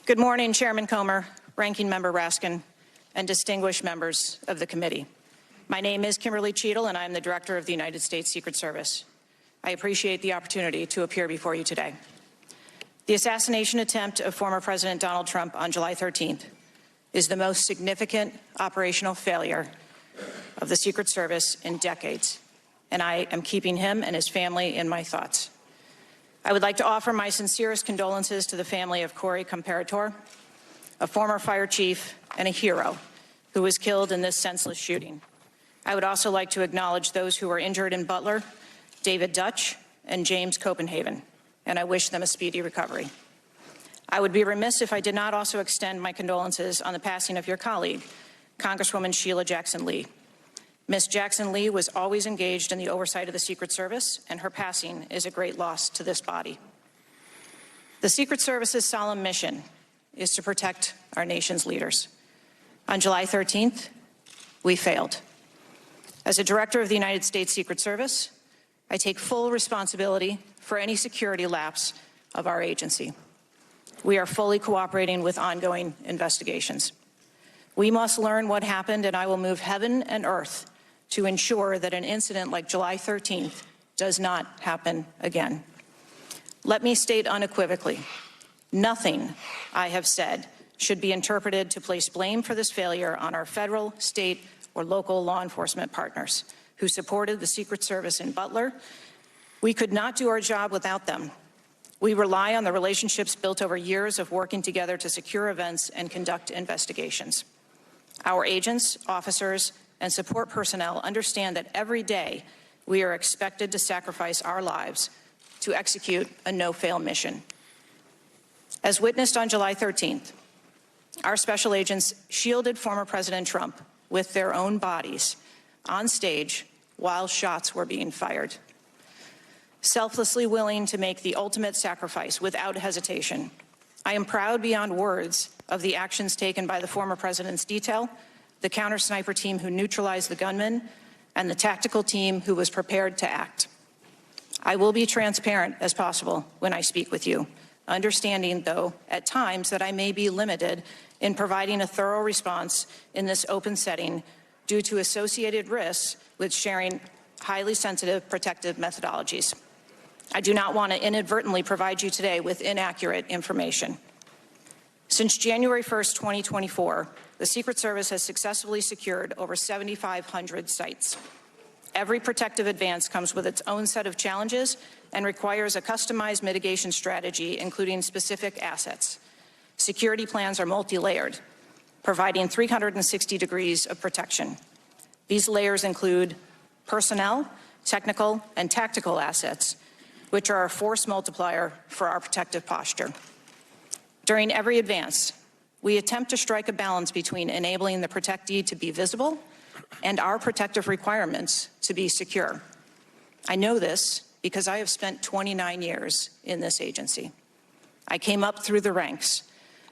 Good morning, Chairman Comer, Ranking Member Raskin, and distinguished members of the committee. My name is Kimberly Cheatle, and I am the Director of the United States Secret Service. I appreciate the opportunity to appear before you today. The assassination attempt of former President Donald Trump on July 13th is the most significant operational failure of the Secret Service in decades, and I am keeping him and his family in my thoughts. I would like to offer my sincerest condolences to the family of Corey Comparator, a former fire chief and a hero who was killed in this senseless shooting. I would also like to acknowledge those who were injured in Butler, David Dutch and James Copenhagen, and I wish them a speedy recovery. I would be remiss if I did not also extend my condolences on the passing of your colleague, Congresswoman Sheila Jackson Lee. Ms. Jackson Lee was always engaged in the oversight of the Secret Service, and her passing is a great loss to this body. The Secret Service's solemn mission is to protect our nation's leaders. On July 13th, we failed. As a director of the United States Secret Service, I take full responsibility for any security lapse of our agency. We are fully cooperating with ongoing investigations. We must learn what happened, and I will move heaven and earth to ensure that an incident like July 13th does not happen again. Let me state unequivocally, nothing I have said should be interpreted to place blame for this failure on our federal, state, or local law enforcement partners who supported the Secret Service in Butler. We could not do our job without them. We rely on the relationships built over years of working together to secure events and conduct investigations. Our agents, officers, and support personnel understand that every day we are expected to sacrifice our lives to execute a no-fail mission. As witnessed on July 13th, our special agents shielded former President Trump with their own bodies on stage while shots were being fired. Selflessly willing to make the ultimate sacrifice without hesitation, I am proud beyond words of the actions taken by the former president's detail, the counter-sniper team who neutralized the gunman, and the tactical team who was prepared to act. I will be transparent as possible when I speak with you, understanding, though, at times that I may be limited in providing a thorough response in this open setting due to associated risks with sharing highly sensitive protective methodologies. I do not want to inadvertently provide you today with inaccurate information. Since January 1st, 2024, the Secret Service has successfully secured over 7,500 sites. Every protective advance comes with its own set of challenges and requires a customized mitigation strategy, including specific assets. Security plans are multi-layered, providing 360 degrees of protection. These layers include personnel, technical, and tactical assets, which are a force multiplier for our protective posture. During every advance, we attempt to strike a balance between enabling the protectee to be visible and our protective requirements to be secure. I know this because I have spent 29 years in this agency. I came up through the ranks.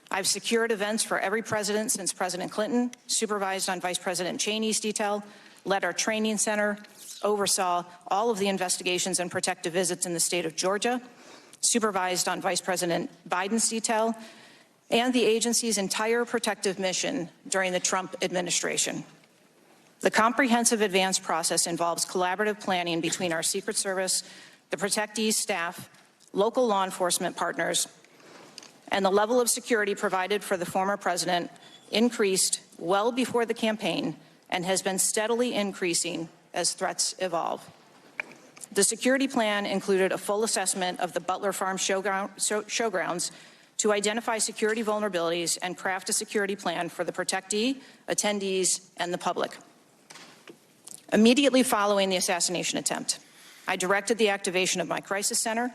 I've secured events for every president since President Clinton, supervised on Vice President Cheney's detail, led our training center, oversaw all of the investigations and protective visits in the state of Georgia, supervised on Vice President Biden's detail, and the agency's entire protective mission during the Trump administration. The comprehensive advance process involves collaborative planning between our Secret Service, the protectee's staff, local law enforcement partners, and the level of security provided for the former president increased well before the campaign and has been steadily increasing as threats evolve. The security plan included a full assessment of the Butler Farm showgrounds to identify security vulnerabilities and craft a security plan for the protectee, attendees, and the public. Immediately following the assassination attempt, I directed the activation of my crisis center.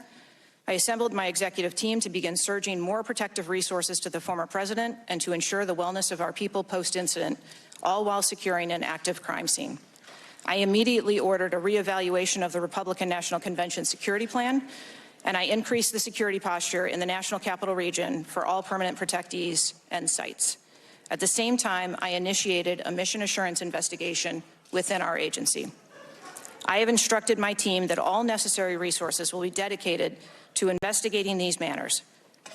I assembled my executive team to begin surging more protective resources to the former president and to ensure the wellness of our people post-incident, all while securing an active crime scene. I immediately ordered a reevaluation of the Republican National Convention security plan, and I increased the security posture in the National Capital Region for all permanent protectees and sites. At the same time, I initiated a mission assurance investigation within our agency. I have instructed my team that all necessary resources will be dedicated to investigating these matters,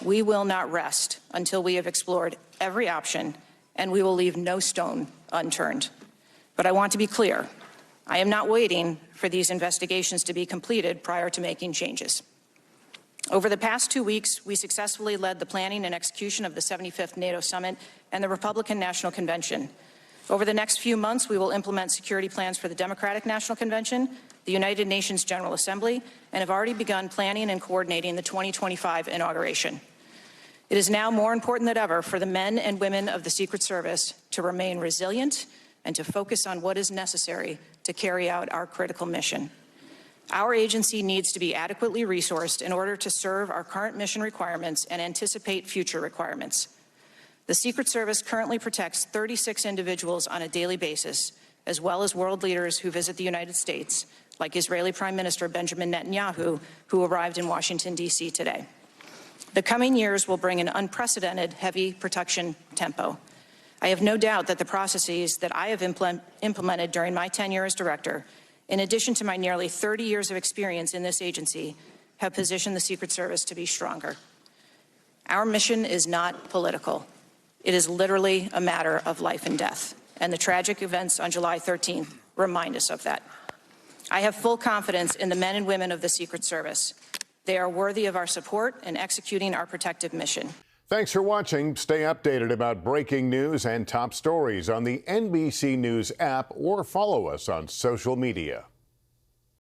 We will not rest until we have explored every option, and we will leave no stone unturned. But I want to be clear. I am not waiting for these investigations to be completed prior to making changes. Over the past 2 weeks, we successfully led the planning and execution of the 75th NATO Summit and the Republican National Convention. Over the next few months, we will implement security plans for the Democratic National Convention, the United Nations General Assembly, and have already begun planning and coordinating the 2025 inauguration. It is now more important than ever for the men and women of the Secret Service to remain resilient and to focus on what is necessary to carry out our critical mission. Our agency needs to be adequately resourced in order to serve our current mission requirements and anticipate future requirements. The Secret Service currently protects 36 individuals on a daily basis, as well as world leaders who visit the United States, like Israeli Prime Minister Benjamin Netanyahu, who arrived in Washington, D.C. today. The coming years will bring an unprecedented heavy protection tempo. I have no doubt that the processes that I have implemented during my tenure as director, in addition to my nearly 30 years of experience in this agency, have positioned the Secret Service to be stronger. Our mission is not political. It is literally a matter of life and death, and the tragic events on July 13th remind us of that. I have full confidence in the men and women of the Secret Service. They are worthy of our support in executing our protective mission. Thanks for watching. Stay updated about breaking news and top stories on the NBC News app or follow us on social media.